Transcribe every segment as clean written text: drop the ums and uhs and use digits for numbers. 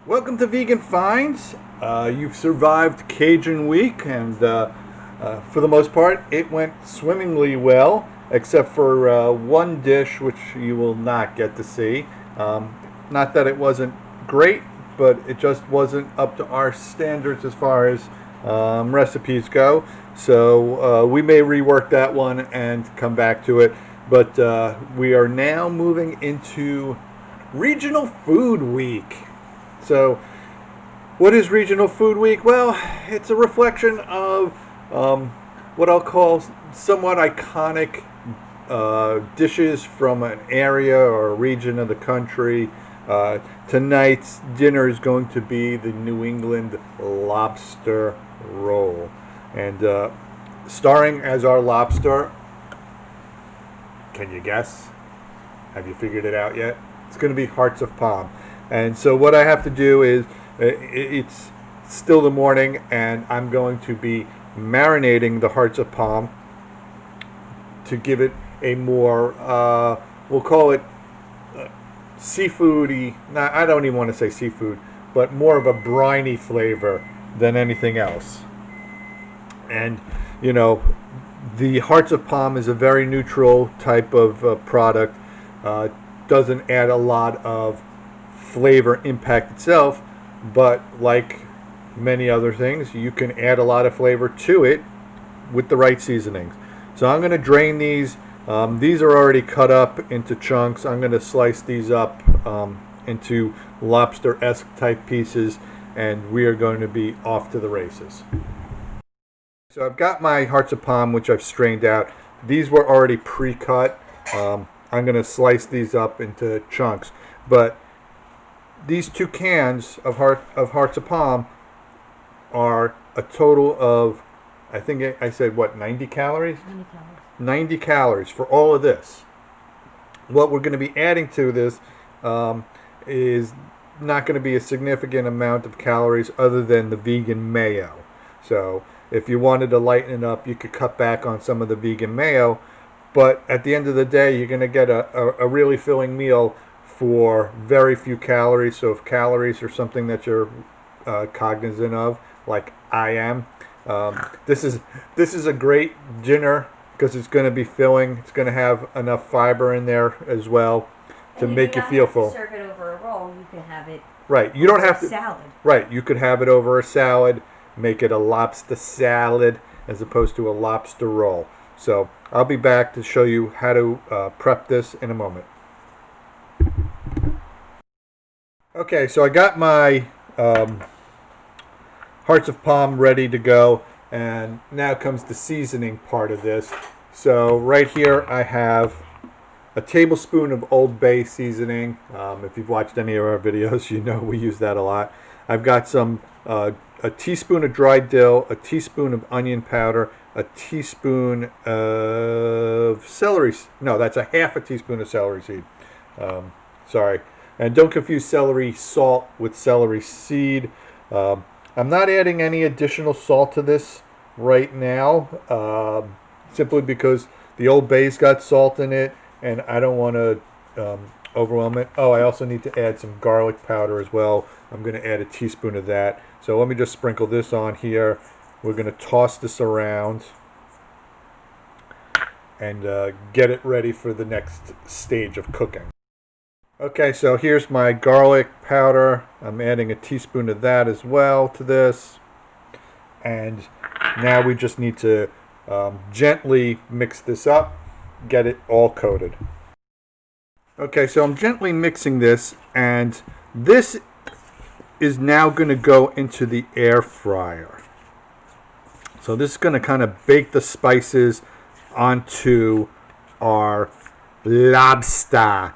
Welcome to Vegan Finds. You've survived Cajun Week, and for the most part, it went swimmingly well, except for one dish which you will not get to see. Not that it wasn't great, but it just wasn't up to our standards as far as recipes go. So we may rework that one and come back to it. But we are now moving into Regional Food Week. So, what is Regional Food Week? Well, it's a reflection of what I'll call somewhat iconic dishes from an area or a region of the country. Tonight's dinner is going to be the New England Lobster Roll. And starring as our lobster, can you guess? Have you figured it out yet? It's going to be hearts of palm. And so what I have to do is, it's still the morning, and I'm going to be marinating the hearts of palm to give it a more, we'll call it seafoody, I don't even want to say seafood, but more of a briny flavor than anything else. And, you know, the hearts of palm is a very neutral type of product. Doesn't add a lot of flavor impact itself, but like many other things, you can add a lot of flavor to it with the right seasonings. So I'm going to drain these. These are already cut up into chunks. I'm going to slice these up into lobster-esque type pieces, and we are going to be off to the races. So I've got my hearts of palm, which I've strained out. These were already pre-cut. I'm going to slice these up into chunks. But these 2 cans of hearts of palm are a total of, I think I said, what, 90 calories? 90 calories. 90 calories for all of this. What we're going to be adding to this is not going to be a significant amount of calories other than the vegan mayo. So if you wanted to lighten it up, you could cut back on some of the vegan mayo. But at the end of the day, you're going to get a really filling meal for very few calories. So if calories are something that you're cognizant of, like I am, this is a great dinner because it's going to be filling. It's going to have enough fiber in there as well to make you feel full. You don't have to serve it over a roll. You can have it. Right. You don't have to. Salad. Right. You could have it over a salad. Make it a lobster salad as opposed to a lobster roll. So I'll be back to show you how to prep this in a moment. Okay, so I got my hearts of palm ready to go, and now comes the seasoning part of this. So right here I have a tablespoon of Old Bay seasoning. If you've watched any of our videos, you know we use that a lot. I've got some a teaspoon of dried dill, a teaspoon of onion powder, a teaspoon of celery. No, that's a half a teaspoon of celery seed. Sorry. And don't confuse celery salt with celery seed. I'm not adding any additional salt to this right now, simply because the Old Bay's got salt in it, and I don't want to overwhelm it. Oh, I also need to add some garlic powder as well. I'm going to add a teaspoon of that. So let me just sprinkle this on here. We're going to toss this around and get it ready for the next stage of cooking. Okay, so here's my garlic powder. I'm adding a teaspoon of that as well to this. And now we just need to gently mix this up, get it all coated. Okay, so I'm gently mixing this, and this is now going to go into the air fryer. So this is going to kind of bake the spices onto our lobster.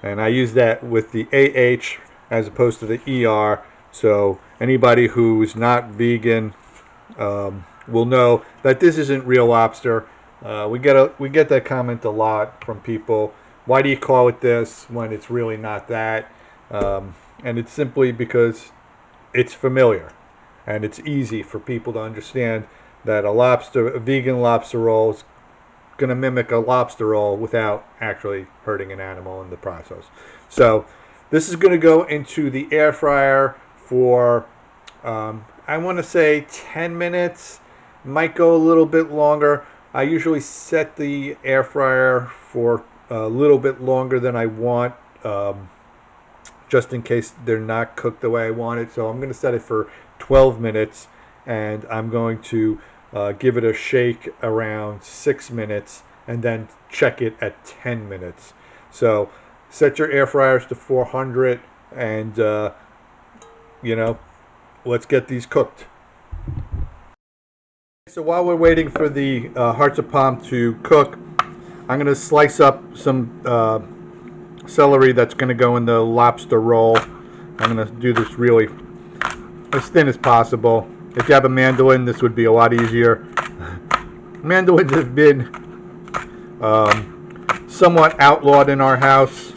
And I use that with the AH as opposed to the ER. So anybody who's not vegan will know that this isn't real lobster. We get that comment a lot from people. Why do you call it this when it's really not that? And it's simply because it's familiar, and it's easy for people to understand that a vegan lobster roll is going to mimic a lobster roll without actually hurting an animal in the process. So This is going to go into the air fryer for, I want to say 10 minutes. Might go a little bit longer. I usually set the air fryer for a little bit longer than I want, just in case they're not cooked the way I want it. So I'm going to set it for 12 minutes, and I'm going to give it a shake around 6 minutes, and then check it at 10 minutes. So set your air fryers to 400, and let's get these cooked. So while we're waiting for the hearts of palm to cook, I'm going to slice up some celery that's going to go in the lobster roll. I'm going to do this really as thin as possible. If you have a mandolin, this would be a lot easier. Mandolins have been somewhat outlawed in our house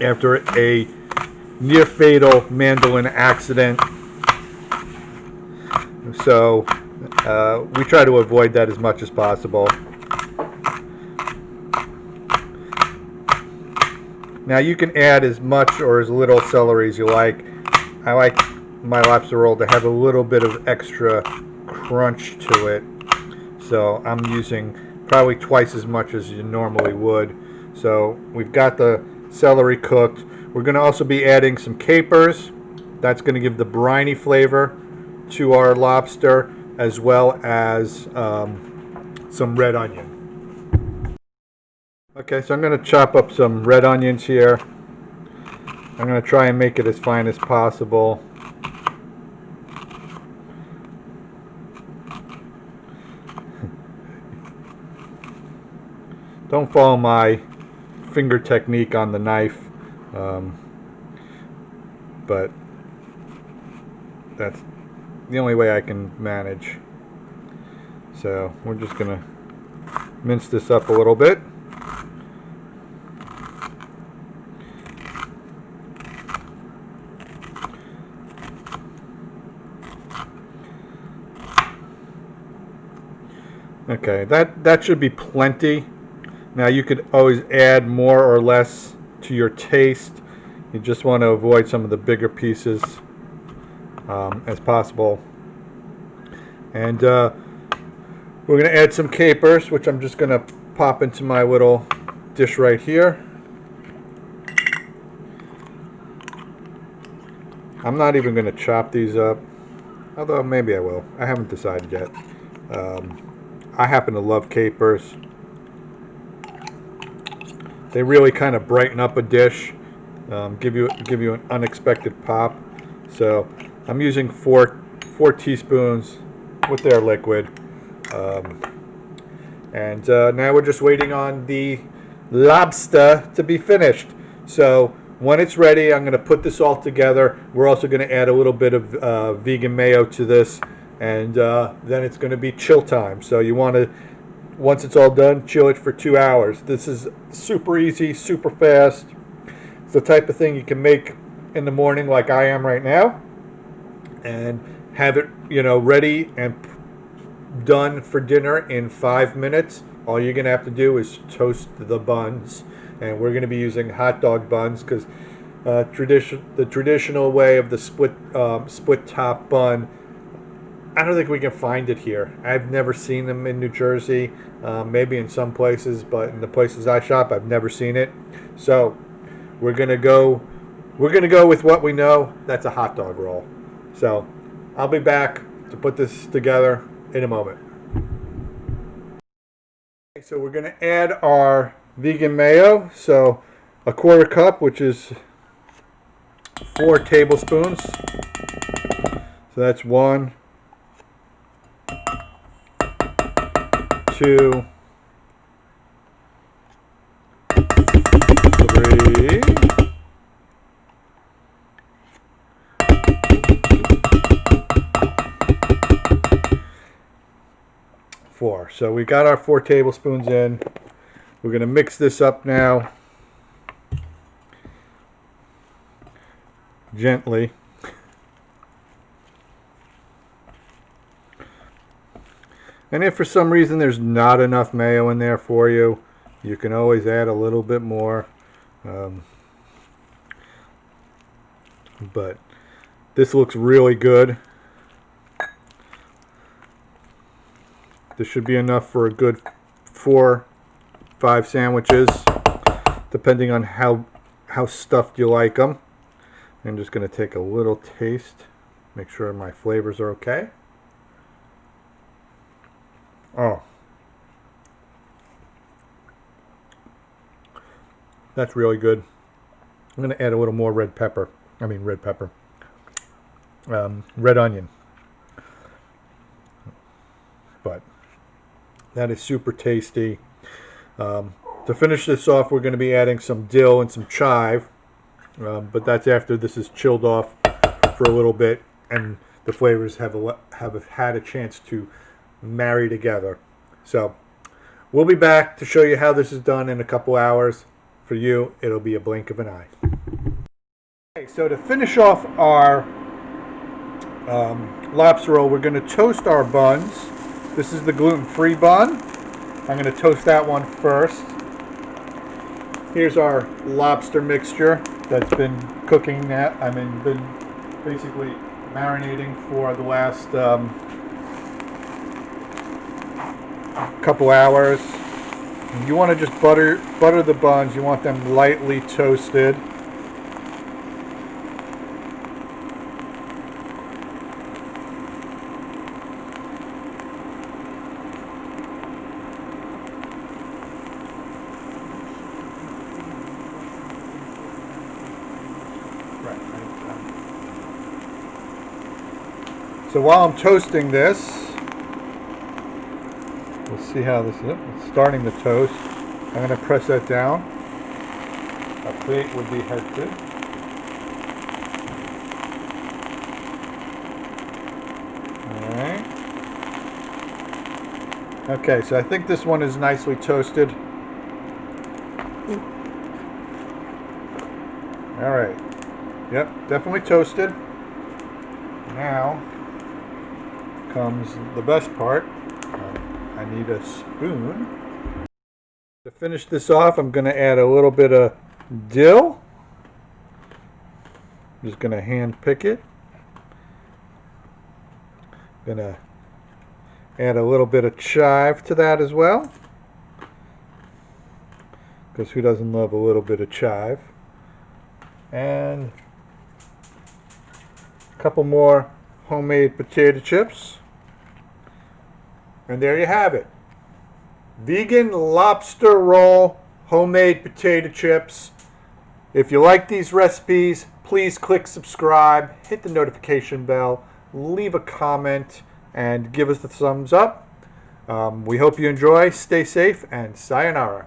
after a near fatal mandolin accident. So we try to avoid that as much as possible. Now you can add as much or as little celery as you like. I like my lobster roll to have a little bit of extra crunch to it. So I'm using probably twice as much as you normally would. So we've got the celery cooked. We're going to also be adding some capers. That's going to give the briny flavor to our lobster, as well as some red onion. Okay, so I'm going to chop up some red onions here. I'm going to try and make it as fine as possible. Don't follow my finger technique on the knife, but that's the only way I can manage. So we're just going to mince this up a little bit. Okay, that should be plenty. Now you could always add more or less to your taste. You just want to avoid some of the bigger pieces as possible. And we're going to add some capers, which I'm just going to pop into my little dish right here. I'm not even going to chop these up, although maybe I will. I haven't decided yet. I happen to love capers. They really kind of brighten up a dish, give you an unexpected pop. So I'm using four teaspoons with their liquid, and now we're just waiting on the lobster to be finished. So when it's ready, I'm going to put this all together. We're also going to add a little bit of vegan mayo to this, and then it's going to be chill time. So you want to, once it's all done, chill it for 2 hours. This is super easy, super fast. It's the type of thing you can make in the morning like I am right now, and have it, ready and done for dinner in 5 minutes. All you're going to have to do is toast the buns, and we're going to be using hot dog buns because the traditional way of the split top bun, I don't think we can find it here. I've never seen them in New Jersey, maybe in some places, but in the places I shop, I've never seen it. So we're gonna go with what we know. That's a hot dog roll. So I'll be back to put this together in a moment. Okay, so we're gonna add our vegan mayo. So a 1/4 cup, which is 4 tablespoons. So that's 1, 2, 3, 4. So we got our 4 tablespoons in. We're going to mix this up now gently. And if for some reason there's not enough mayo in there for you, you can always add a little bit more. but this looks really good. This should be enough for a good 4-5 sandwiches, depending on how stuffed you like them. I'm just going to take a little taste, make sure my flavors are okay. Oh, that's really good. I'm going to add a little more red onion. But that is super tasty. To finish this off, we're going to be adding some dill and some chive, but that's after this is chilled off for a little bit and the flavors have had a chance to marry together. So we'll be back to show you how this is done in a couple hours. For you, it'll be a blink of an eye. Okay, so to finish off our lobster roll, we're going to toast our buns. This is the gluten-free bun. I'm going to toast that one first. Here's our lobster mixture that's been cooking been basically marinating for the last couple hours. You want to just butter the buns. You want them lightly toasted. So while I'm toasting this, we'll see how this is. It's starting to toast. I'm going to press that down. A plate would be headed. Alright. Okay, so I think this one is nicely toasted. Alright. Yep, definitely toasted. Now comes the best part. I need a spoon. To finish this off, I'm going to add a little bit of dill. I'm just going to hand pick it. Going to add a little bit of chive to that as well, because who doesn't love a little bit of chive? And a couple more homemade potato chips. And there you have it. Vegan Lobster Roll, homemade potato chips. If you like these recipes, please click subscribe, hit the notification bell, leave a comment, and give us the thumbs up. We hope you enjoy. Stay safe, and sayonara.